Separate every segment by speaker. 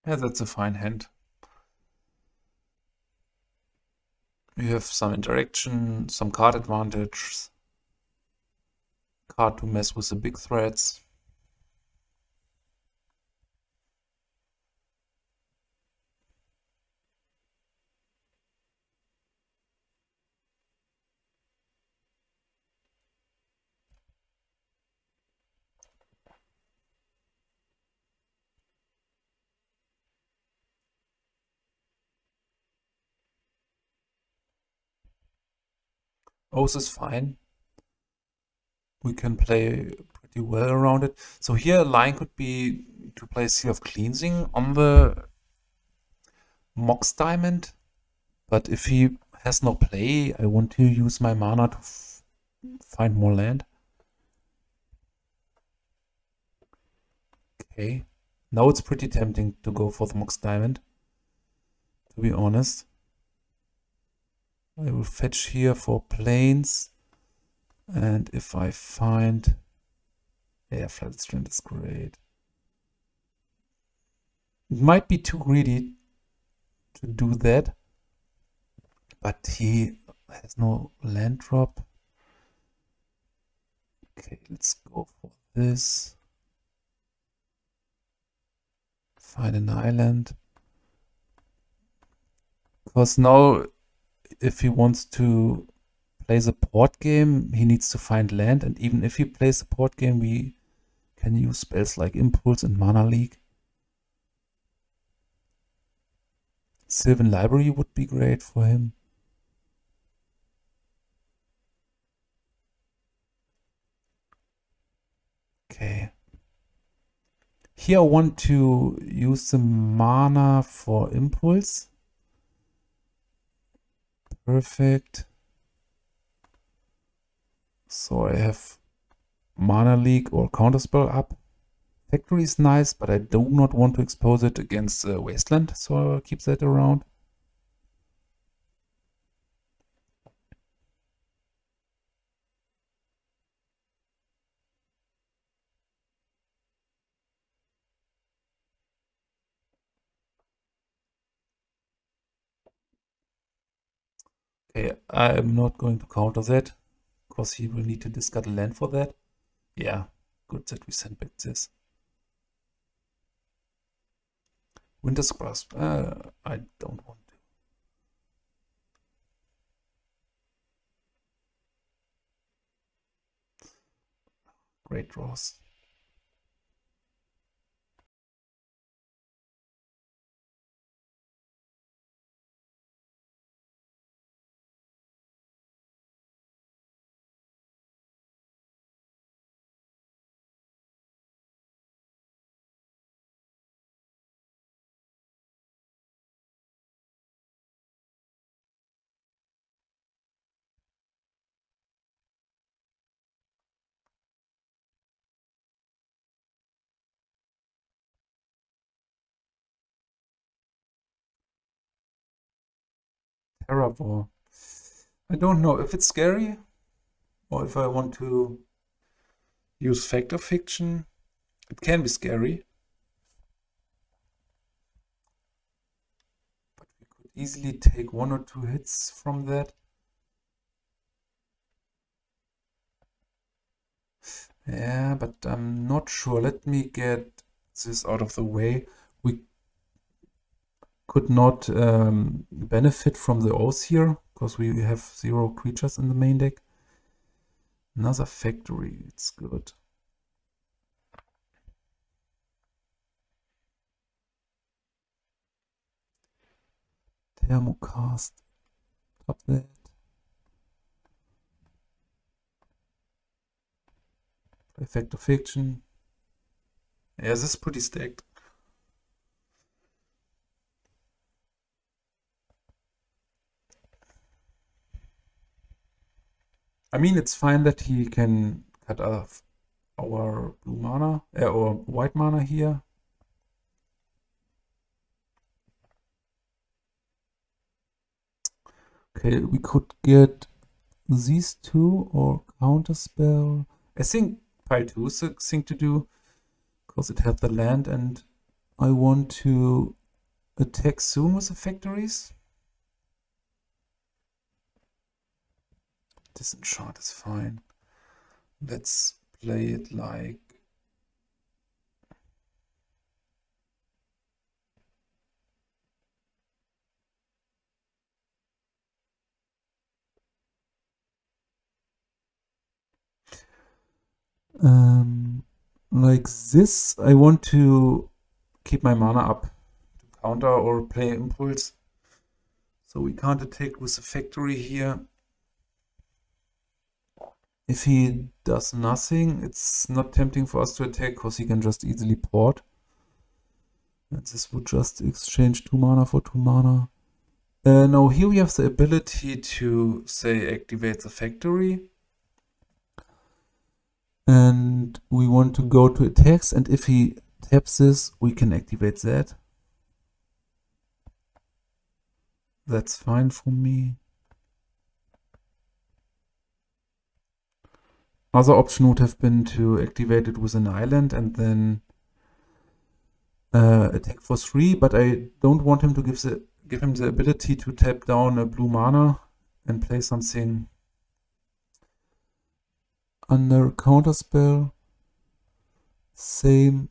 Speaker 1: Yeah, that's a fine hand. You have some interaction, some card advantage, card to mess with the big threats. Oath is fine. We can play pretty well around it. So here a line could be to play Seal of Cleansing on the Mox Diamond. But if he has no play, I want to use my mana to find more land. Okay. Now it's pretty tempting to go for the Mox Diamond, to be honest. I will fetch here for plains. And if I find... Yeah, Flooded Strand is great. It might be too greedy to do that. But he has no land drop. Okay, let's go for this. Find an island. Because now, if he wants to play the port game, he needs to find land. And even if he plays the port game, we can use spells like Impulse and Mana Leak. Sylvan Library would be great for him. Okay. Here I want to use the mana for Impulse. Perfect. So I have Mana Leak or Counterspell up. Factory is nice, but I do not want to expose it against Wasteland, so I'll keep that around. Okay, I'm not going to counter that, because he will need to discard a land for that. Yeah, good that we sent back this. Winter's Grasp, I don't want to. Great draws. Terraoath. I don't know if it's scary or if I want to use Fact or Fiction. It can be scary. But we could easily take 1 or 2 hits from that. Yeah, but I'm not sure. Let me get this out of the way. We could not benefit from the Oath here, because we have 0 creatures in the main deck. Another factory, it's good. Thermocast, top that. Effect of Fiction. Yeah, this is pretty stacked. I mean, it's fine that he can cut off our blue mana, or white mana here. Okay, we could get these 2 or Counterspell. I think pile 2 is the thing to do, because it has the land and I want to attack soon with the factories. Disenchant is fine. Let's play it like... like this. I want to keep my mana up to counter or play impulse. So we can't attack with the factory here. If he does nothing, it's not tempting for us to attack because he can just easily port. And this would just exchange 2 mana for 2 mana. Now here we have the ability to say activate the factory. And we want to go to attacks, and if he taps this, we can activate that. That's fine for me. Other option would have been to activate it with an island and then attack for 3, but I don't want him to give him the ability to tap down a blue mana and play something under Counterspell. Same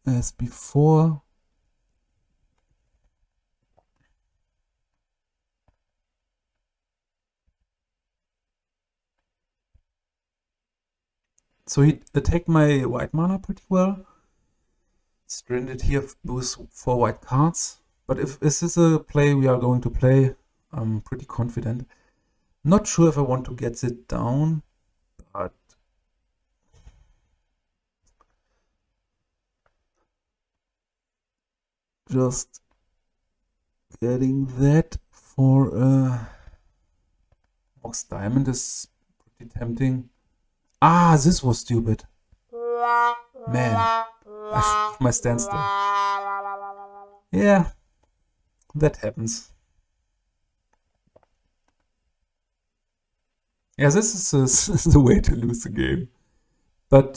Speaker 1: as before. So he attacked my white mana pretty well. Stranded here with 4 white cards. But if this is a play we are going to play, I'm pretty confident. Not sure if I want to get it down, but just getting that for Mox Diamond is pretty tempting. Ah, this was stupid. Man, I my Standstill. Yeah, that happens. Yeah, this is the way to lose the game. But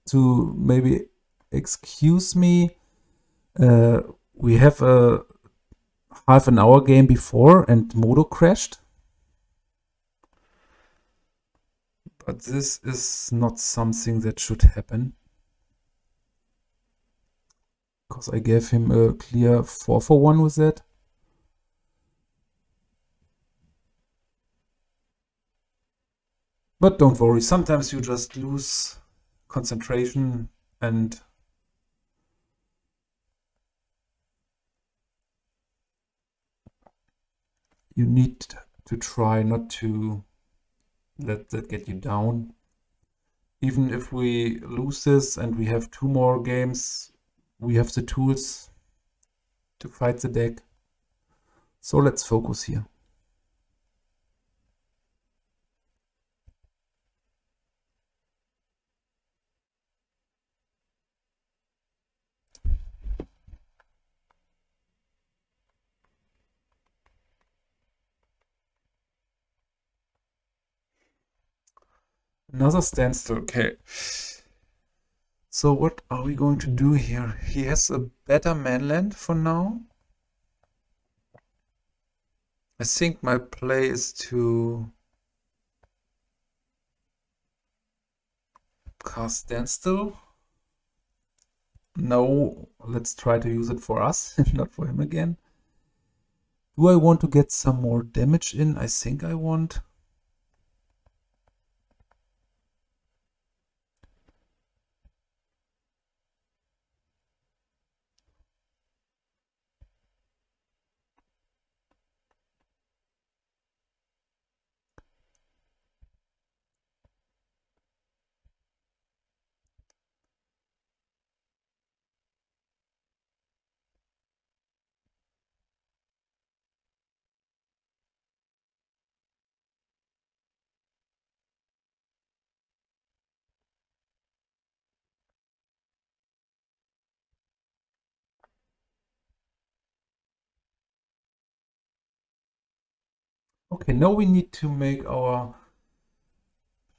Speaker 1: to maybe excuse me, we have a half an hour game before and Modo crashed. But this is not something that should happen. Because I gave him a clear 4-for-1 with that. But don't worry, sometimes you just lose concentration and you need to try not to let that get you down. Even if we lose this and we have 2 more games, we have the tools to fight the deck. So let's focus here. Another Standstill, okay. So what are we going to do here? He has a better manland for now. I think my play is to cast Standstill. No, let's try to use it for us, not for him again. Do I want to get some more damage in? I think I want. Okay, now we need to make our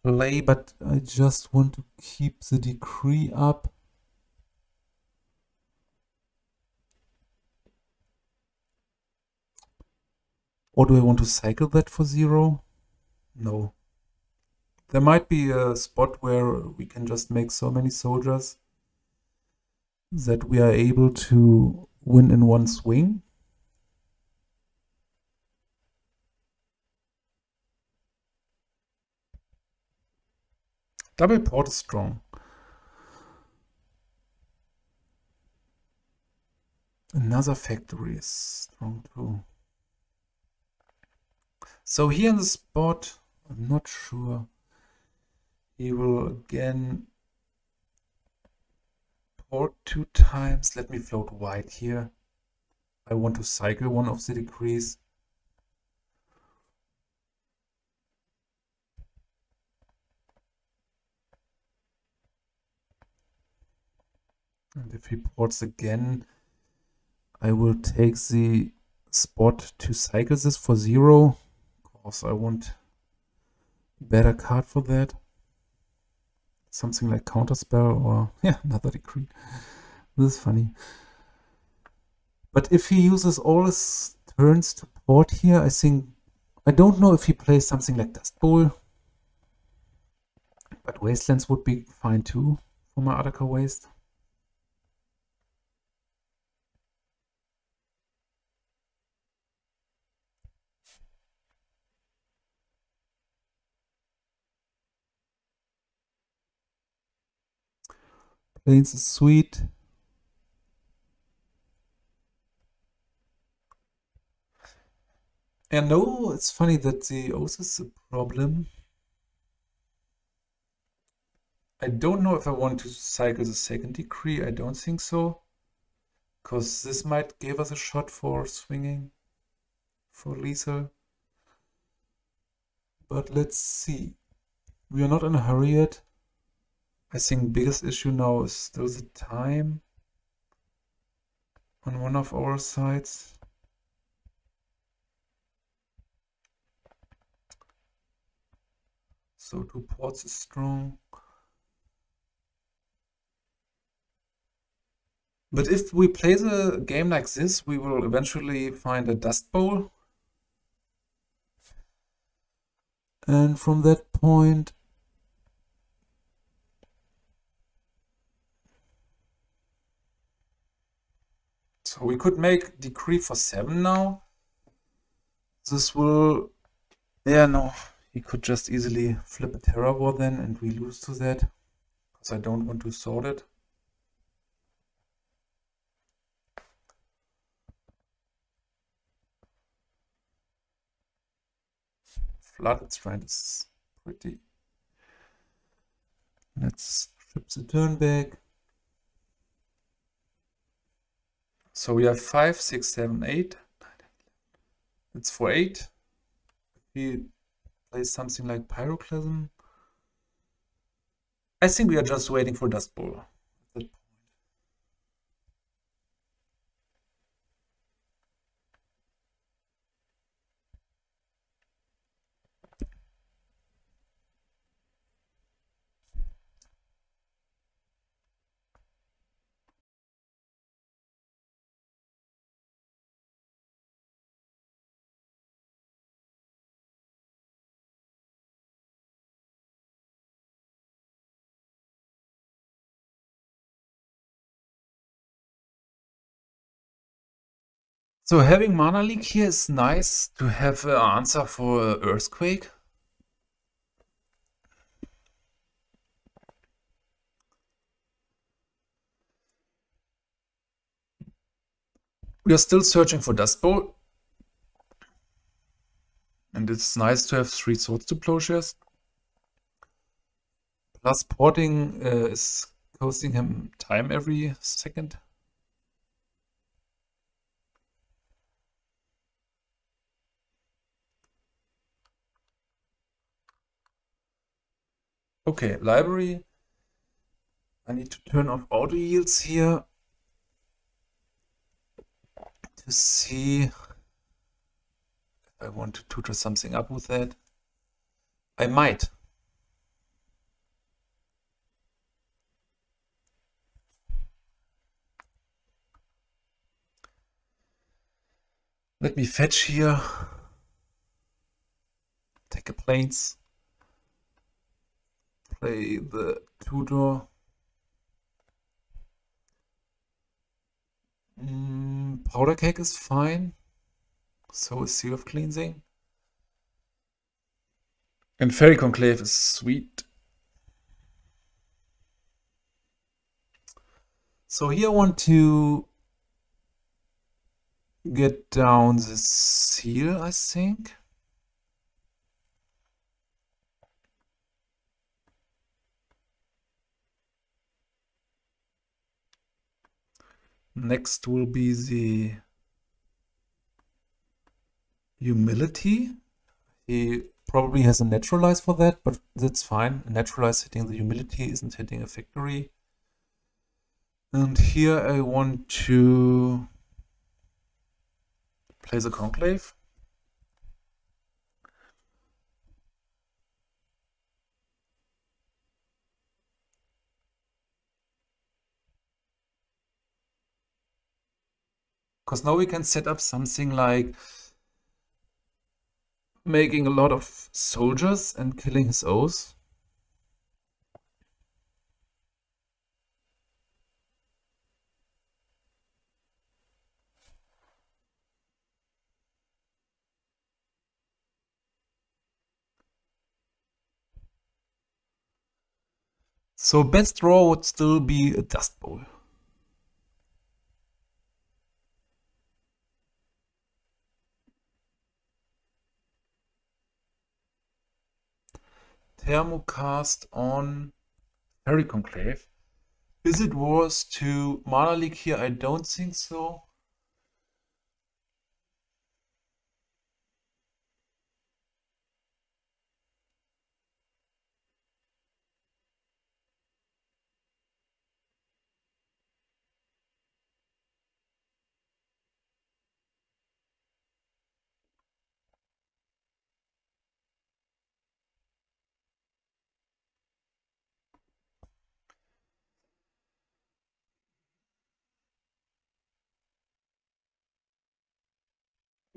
Speaker 1: play, but I just want to keep the decree up. Or do I want to cycle that for 0? No. There might be a spot where we can just make so many soldiers that we are able to win in one swing. Double port is strong. Another factory is strong too. So here in the spot, I'm not sure. He will again port 2 times. Let me float white here. I want to cycle one of the decrees. And if he ports again, I will take the spot to cycle this for 0. Of course, I want a better card for that. Something like Counterspell or, yeah, another decree. This is funny. But if he uses all his turns to port here, I don't know if he plays something like Dust Bowl. But Wastelands would be fine too for my Adarkar Waste. Plains is sweet. And no, it's funny that the Oath is a problem. I don't know if I want to cycle the second decree. I don't think so. Because this might give us a shot for swinging for lethal. But let's see. We are not in a hurry yet. I think biggest issue now is still the time on one of our sides. So 2 ports is strong. But if we play the game like this, we will eventually find a Dust Bowl. And from that point, so we could make decree for 7 now. This will, yeah, no, he could just easily flip a Terraoath then and we lose to that. Because I don't want to sort it. Flooded Strand is pretty. Let's flip the turn back. So we have 5, 6, 7, 8. It's for 8. He plays something like Pyroclasm. I think we are just waiting for Dust Bowl. So having Mana Leak here is nice to have an answer for Earthquake. We are still searching for Dust Bowl. And it's nice to have 3 swords to Plowshares. Plus porting is costing him time every second. Okay, library. I need to turn off auto yields here to see if I want to tutor something up with that. I might. Let me fetch here. pick a planes. Play the tutor. Powder Keg is fine. So is Seal of Cleansing. And Faerie Conclave is sweet. So here I want to get down the seal, I think. Next will be the humility. He probably has a naturalize for that, but that's fine. A naturalize hitting the humility isn't hitting a victory. And here I want to play the conclave. Because now we can set up something like making a lot of soldiers and killing his oaths. So best draw would still be a Dust Bowl. Thermocast on Faerie Conclave. Is it worth to Mana Leak here? I don't think so.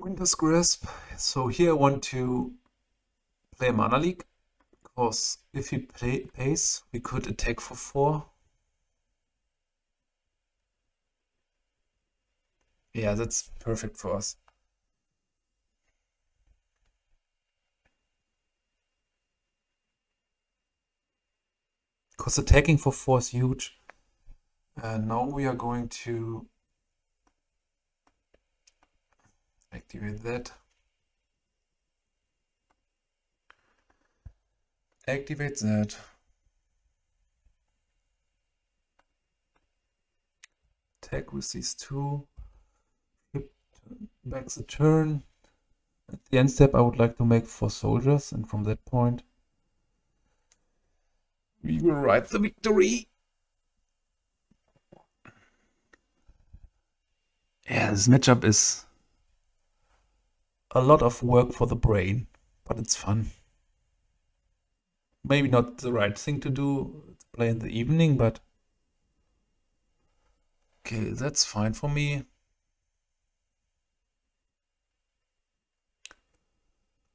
Speaker 1: Winter's Grasp. So here I want to play Mana Leak, because if he pays, we could attack for 4. Yeah, that's perfect for us. Because attacking for 4 is huge. And now we are going to activate that. Activate that. Attack with these 2. Flip back the turn. At the end step I would like to make 4 soldiers, and from that point we will write the victory. Yeah, this matchup is a lot of work for the brain, but it's fun. Maybe not the right thing to do to play in the evening, but okay, that's fine for me.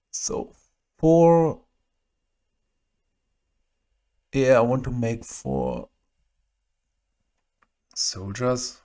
Speaker 1: So 4. Yeah, I want to make 4 soldiers.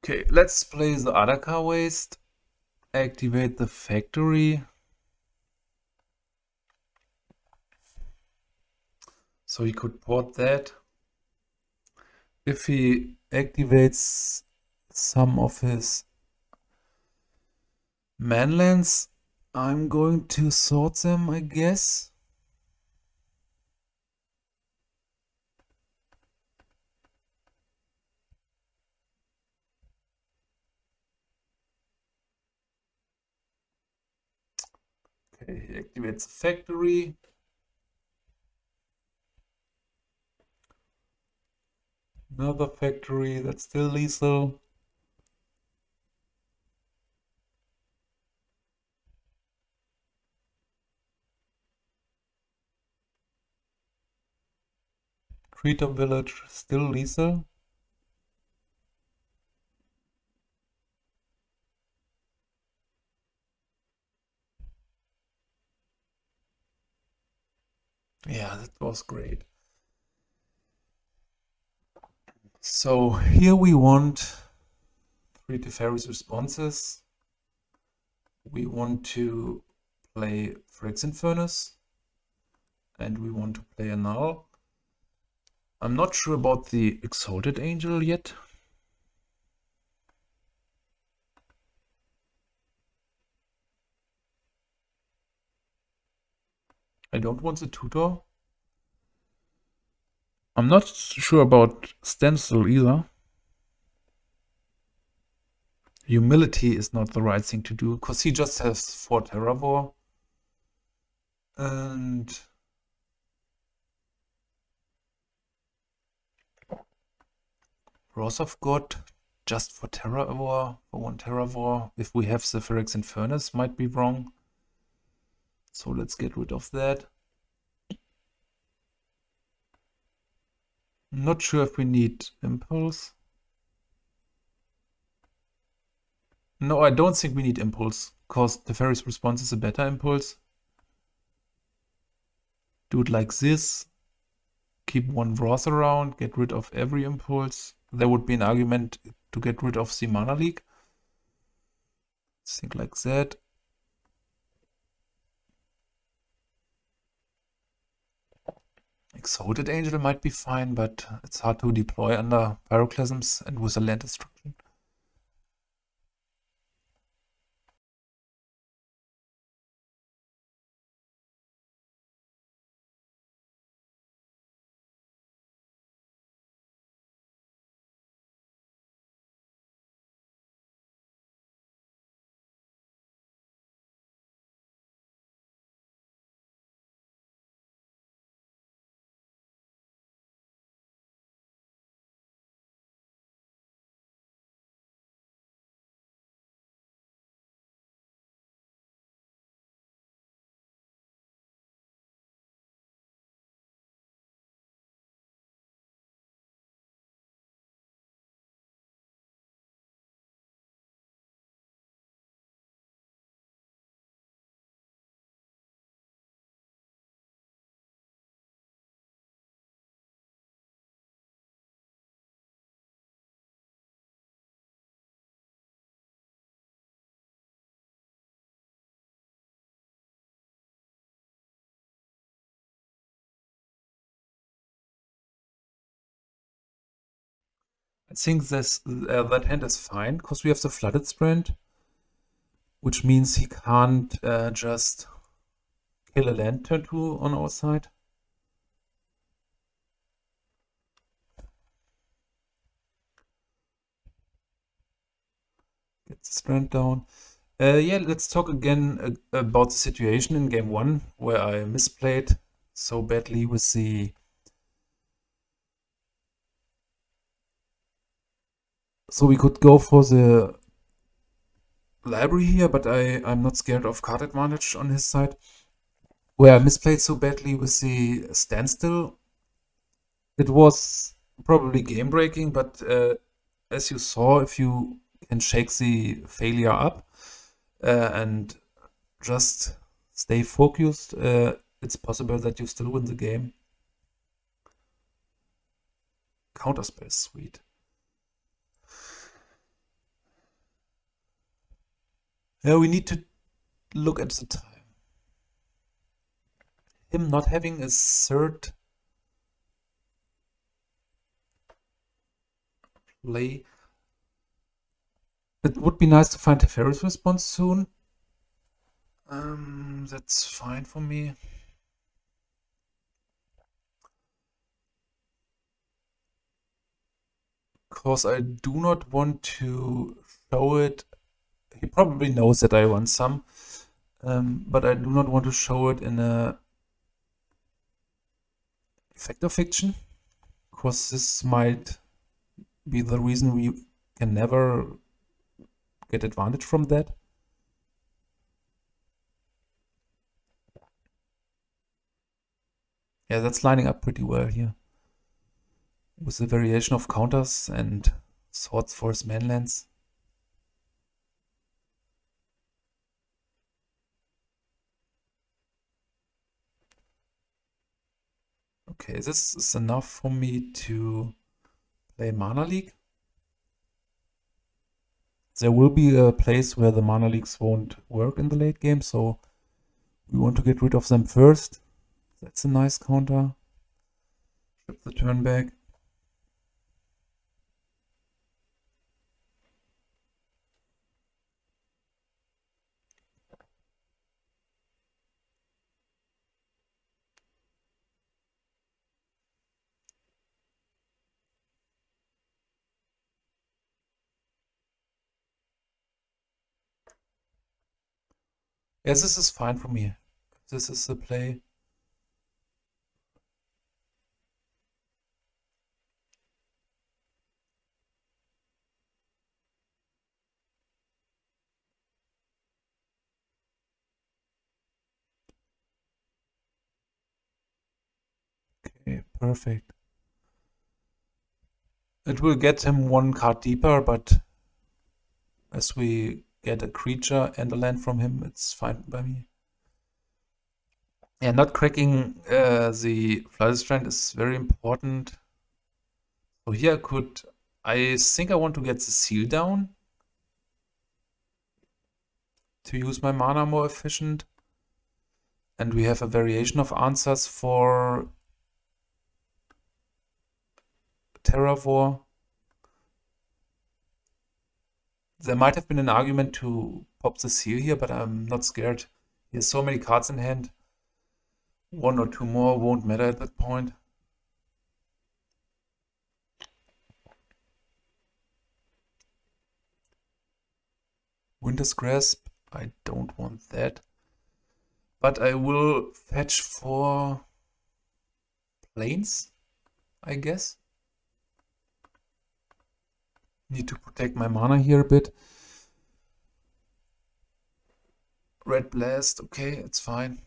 Speaker 1: Okay, let's play the Adarkar Wastes. Activate the factory. So he could port that. If he activates some of his manlands, I'm going to sort them, I guess. Okay, he activates the factory. Another factory that's still lethal. Creator Village still lethal. Yeah, that was great. So here we want 3 Teferi's responses. We want to play Phyrexian Furnace. And we want to play Annul. I'm not sure about the Exalted Angel yet. I don't want the Tutor. I'm not sure about Standstill either. Humility is not the right thing to do, because he just has 4 Terravor. And Wrath of God just for Terravor, for 1 Terravor. If we have the Phyrexian Furnace, might be wrong. So let's get rid of that. I'm not sure if we need Impulse. No, I don't think we need Impulse, because Teferi's response is a better Impulse. Do it like this. Keep 1 Wrath around, get rid of every Impulse. There would be an argument to get rid of the Mana Leak. Think like that. Exalted Angel might be fine, but it's hard to deploy under Pyroclasms and with a land destruction. I think this that hand is fine, because we have the Flooded Strand, which means he can't just kill a land turn 2 on our side. Get the Strand down. Yeah, let's talk again about the situation in game 1, where I misplayed so badly with the... So we could go for the library here, but I'm not scared of card advantage on his side. Where I misplayed so badly with the Standstill, it was probably game breaking, but as you saw, if you can shake the failure up and just stay focused, it's possible that you still win the game. Counterspell is sweet. Yeah, we need to look at the time. Him not having a third play. It would be nice to find Teferi's response soon. That's fine for me. Because I do not want to show it. He probably knows that I run some. but I do not want to show it in a effect of fiction, because this might be the reason we can never get advantage from that. Yeah, that's lining up pretty well here, with the variation of counters and Swords Force Manlands. Okay, this is enough for me to play Mana Leak. There will be a place where the Mana Leaks won't work in the late game, so we want to get rid of them first. That's a nice counter. Flip the turn back. Yes, this is fine for me. This is the play. Okay, perfect. It will get him one card deeper, but as we get a creature and a land from him, it's fine by me. Yeah, not cracking the Flooded Strand is very important. So here I think I want to get the seal down to use my mana more efficient. And we have a variation of answers for Terraoath. There might have been an argument to pop the seal here, but I'm not scared. He has so many cards in hand. One or two more won't matter at that point. Winter's Grasp, I don't want that. But I will fetch 4 planes, I guess. Need to protect my mana here a bit. Red Blast, okay, it's fine.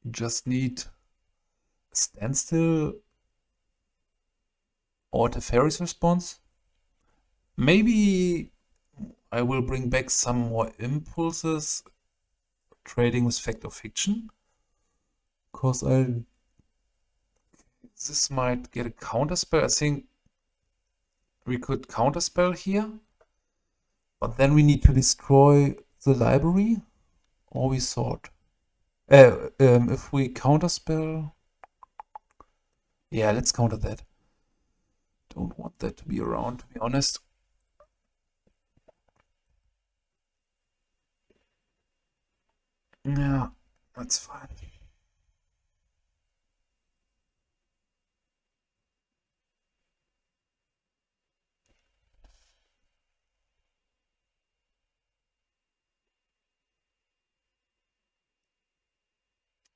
Speaker 1: Just need Standstill or Teferi's response. Maybe I will bring back some more impulses trading with Fact or Fiction. Because this might get a counterspell. I think we could counterspell here. But then we need to destroy the library. Or we thought. If we counterspell. Yeah, let's counter that. Don't want that to be around, to be honest. Yeah, that's fine.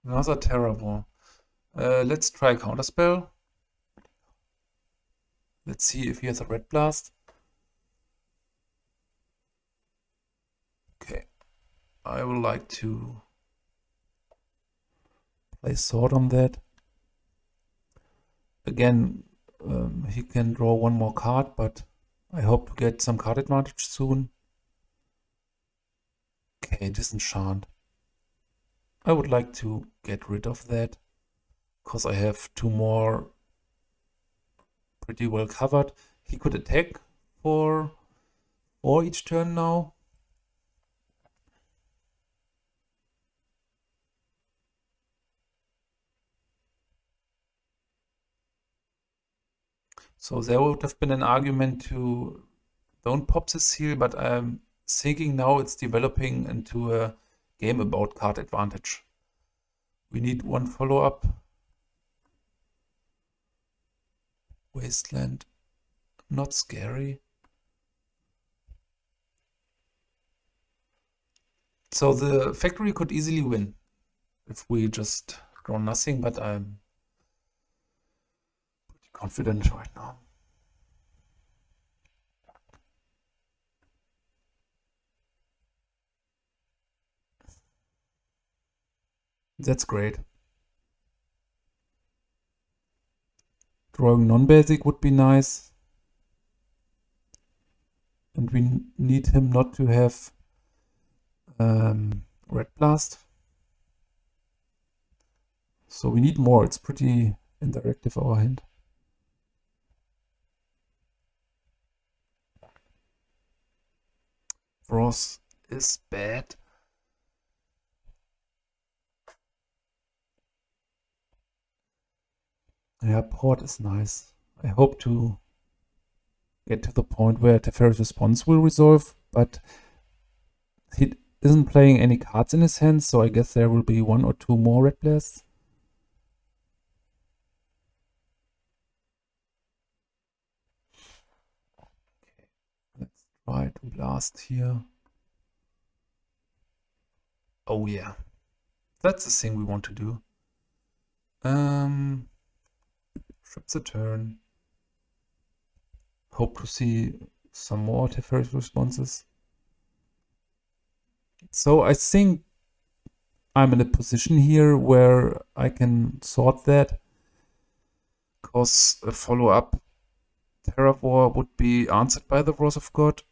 Speaker 1: Another Terraoath. Let's try Counterspell. Let's see if he has a Red Blast. Okay. I would like to play Sword on that. Again, he can draw one more card, but I hope to get some card advantage soon. Okay, Disenchant. I would like to get rid of that, because I have 2 more pretty well covered. He could attack for each turn now. So there would have been an argument to don't pop the seal, but I'm thinking now it's developing into a game about card advantage. We need one follow-up. Wasteland. Not scary. So the factory could easily win if we just draw nothing, but I'm pretty confident right now. That's great. Drawing non-basic would be nice. And we need him not to have Red Blast. So we need more. It's pretty indirective, our hand. Frost is bad. Yeah, Port is nice. I hope to get to the point where Teferi's response will resolve, but he isn't playing any cards in his hand, so I guess there will be 1 or 2 more Red Blasts. Okay, let's try to blast here. Oh yeah, that's the thing we want to do. Trip the turn. Hope to see some more Teferi's responses. So I think I'm in a position here where I can sort that, because a follow-up Terraoath would be answered by the Wrath of God.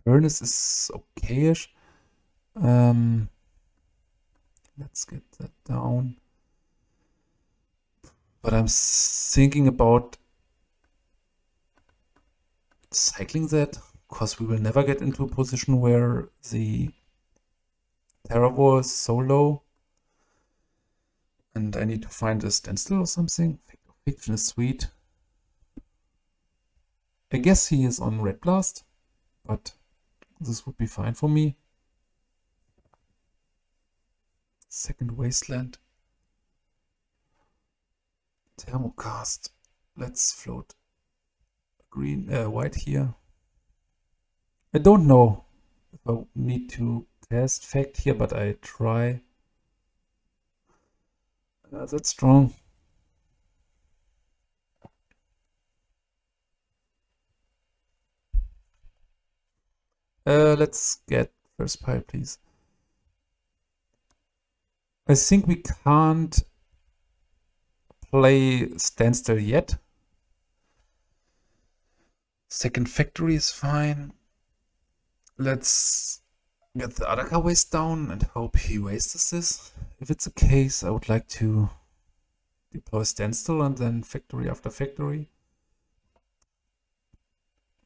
Speaker 1: Furnace is okayish. Let's get that down. But I'm thinking about cycling that, because we will never get into a position where the Terraoath is so low. And I need to find a Standstill or something. Fiction is sweet. I guess he is on Red Blast, but this would be fine for me. Second Wasteland. Thermocast. Let's float green, white here. I don't know if I need to cast Fact here, but I try. That's strong. Let's get first pile, please. I think we can't play Standstill yet. Second factory is fine. Let's get the Adarkar Wastes down and hope he wastes this. If it's the case, I would like to deploy Standstill and then factory after factory.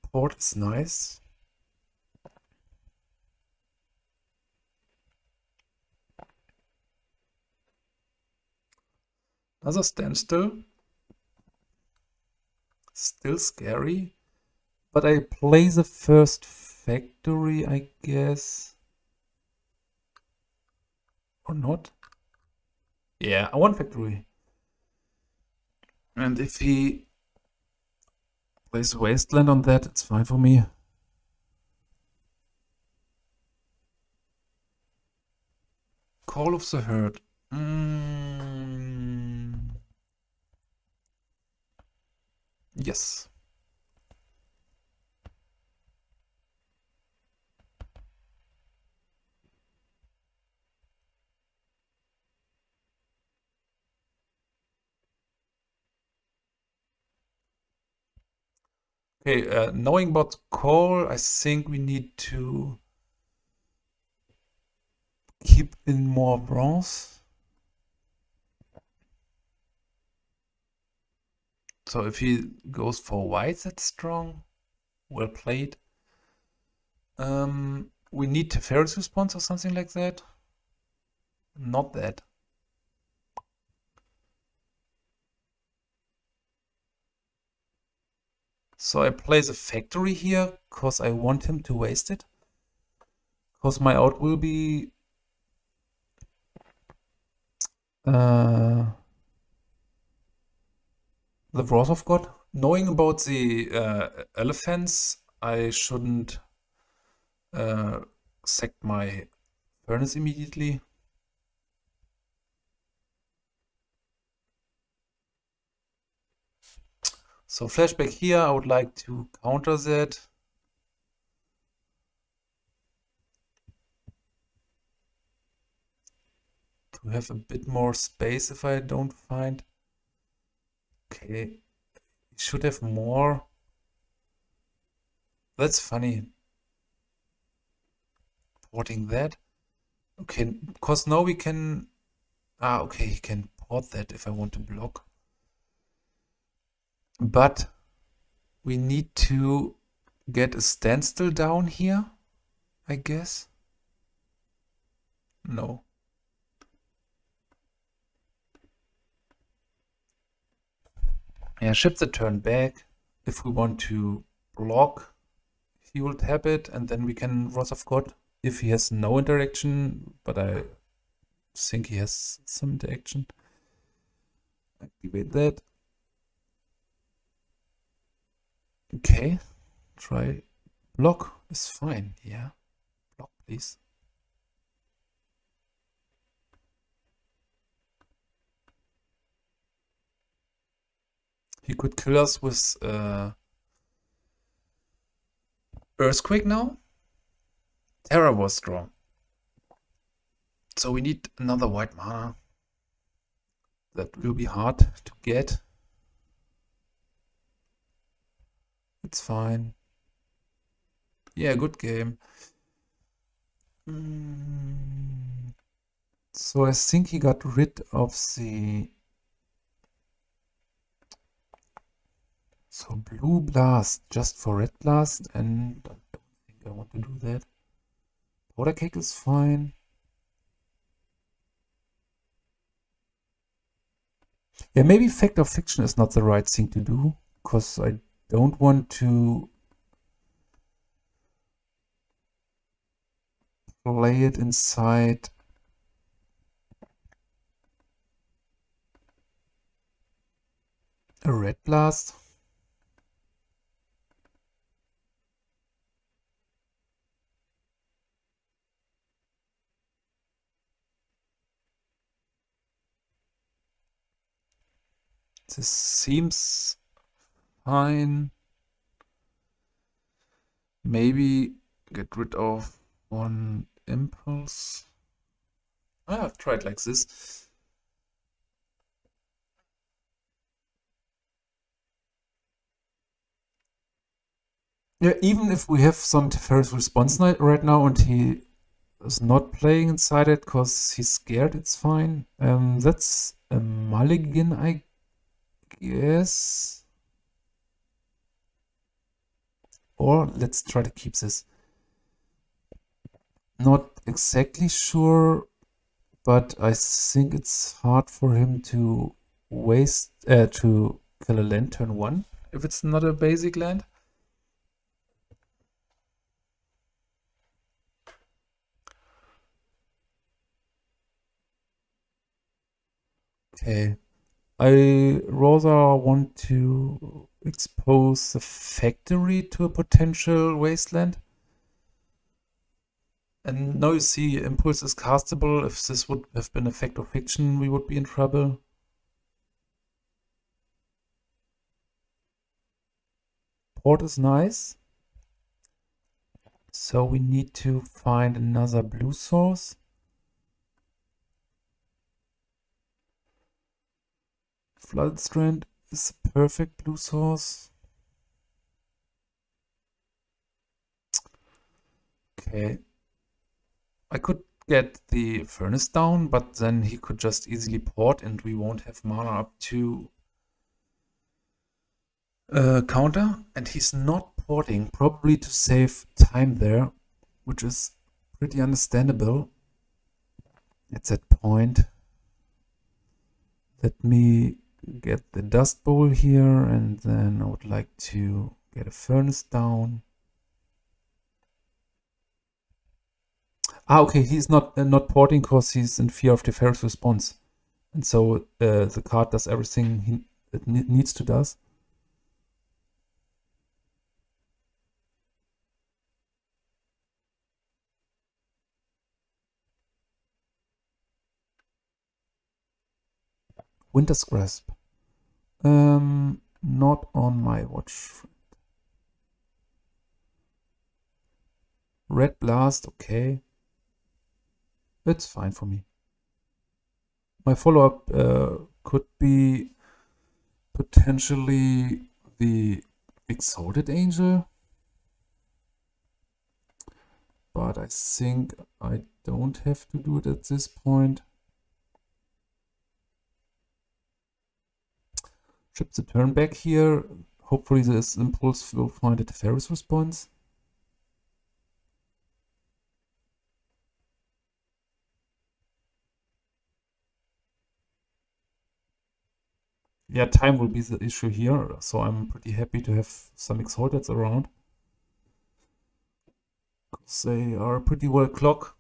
Speaker 1: Port is nice. Another Standstill. Still scary. But I play the first factory, I guess. Or not? Yeah, I want factory. And if he plays Wasteland on that, it's fine for me. Call of the Herd. Yes. Okay, knowing about call, I think we need to keep in more bronze. So if he goes for white, that's strong. Well played. We need Teferi's response or something like that. Not that. So I place a factory here because I want him to waste it. Because my out will be the Wrath of God. Knowing about the elephants, I shouldn't sack my furnace immediately. So flashback here, I would like to counter that. To have a bit more space if I don't find. Okay, should have more. That's funny. Porting that. Okay, because now we can. Ah, okay, he can port that if I want to block. But we need to get a standstill down here, I guess. No. Yeah, ship the turn back. If we want to block, he will tap it, and then we can Wrath of God if he has no interaction, but I think he has some interaction. Activate that. Okay, try block is fine. Yeah, block please. He could kill us with Earthquake now. Terra was strong. So we need another white mana. That will be hard to get. It's fine. Yeah, good game. So I think he got rid of the... So blue blast just for red blast, and I don't think I want to do that. Powder Keg is fine. Yeah, maybe Fact or Fiction is not the right thing to do, because I don't want to play it inside a red blast. This seems fine. Maybe get rid of one impulse. I've tried like this. Yeah, even if we have some Teferi's response right now and he is not playing inside it because he's scared, it's fine. That's a mulligan, I guess. Or let's try to keep this. Not exactly sure, but I think it's hard for him to waste to kill a land turn 1 if it's not a basic land. Okay, I rather want to expose the factory to a potential wasteland. And now you see Impulse is castable. If this would have been a Fact or Fiction, we would be in trouble. Port is nice. So we need to find another blue source. Flooded Strand is a perfect blue source. Okay. I could get the furnace down, but then he could just easily port and we won't have mana up to counter. And he's not porting, probably to save time there, which is pretty understandable at that point. Let me get the Dust Bowl here, and then I would like to get a furnace down. Ah, okay, he's not porting because he's in fear of Teferi's response. And so the card does everything it needs to does. Winter's Grasp. Not on my watch. Red Blast, okay. It's fine for me. My follow-up could be potentially the Exalted Angel. But I think I don't have to do it at this point. Chip the turn back here. Hopefully this impulse will find a Teferi's response. Yeah, time will be the issue here, so I'm pretty happy to have some Exalteds around. They are pretty well clocked.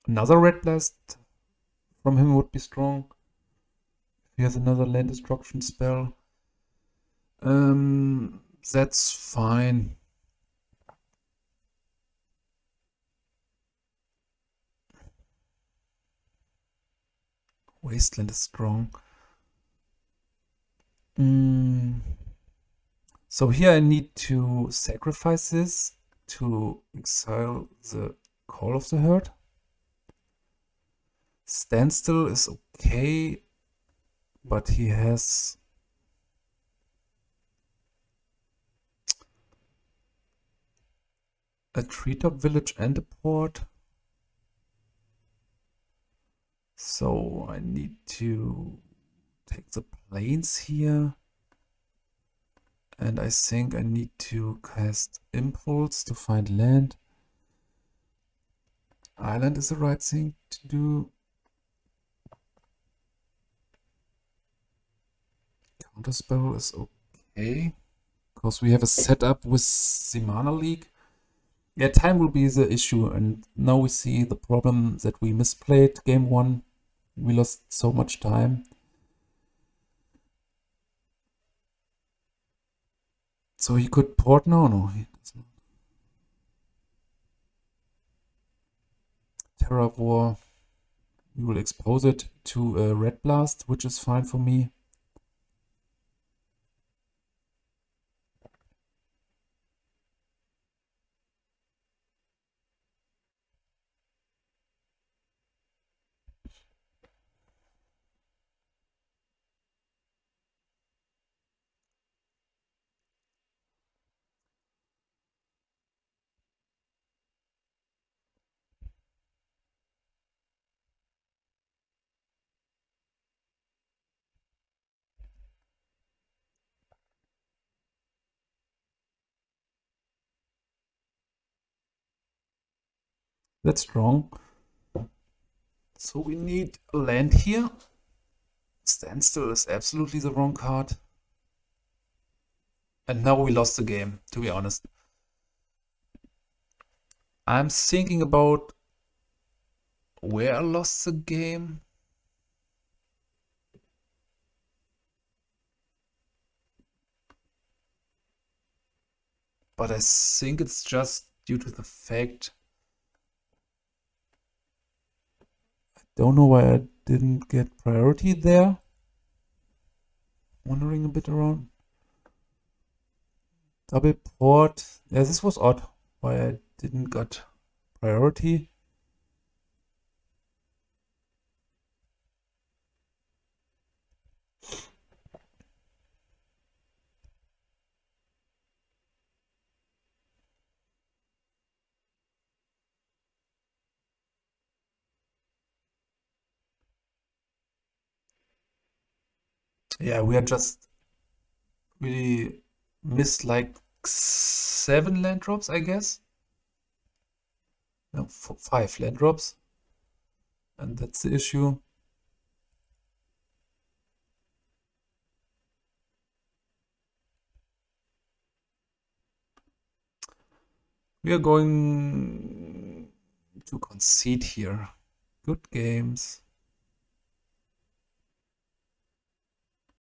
Speaker 1: Another Red Blast from him would be strong. He has another land destruction spell. That's fine. Wasteland is strong. So here I need to sacrifice this to exile the Call of the Herd. Standstill is okay, but he has a treetop village and a port. So I need to take the plains here. And I think I need to cast Impulse to find land. Island is the right thing to do. Counterspell is okay. Because we have a setup with the Mana League. Yeah, time will be the issue. And now we see the problem that we misplayed game 1. We lost so much time. So he could port now? No, he does not. Terraoath. We will expose it to a Red Blast, which is fine for me. That's strong. So we need land here. Standstill is absolutely the wrong card. And now we lost the game, to be honest. I'm thinking about where I lost the game. But I think it's just due to the fact I don't know why I didn't get priority there. Wandering a bit around. Double port. Yeah, this was odd why I didn't get priority. Yeah, we are just really missed like 7 land drops, I guess. No, 5 land drops. And that's the issue. We are going to concede here. Good games.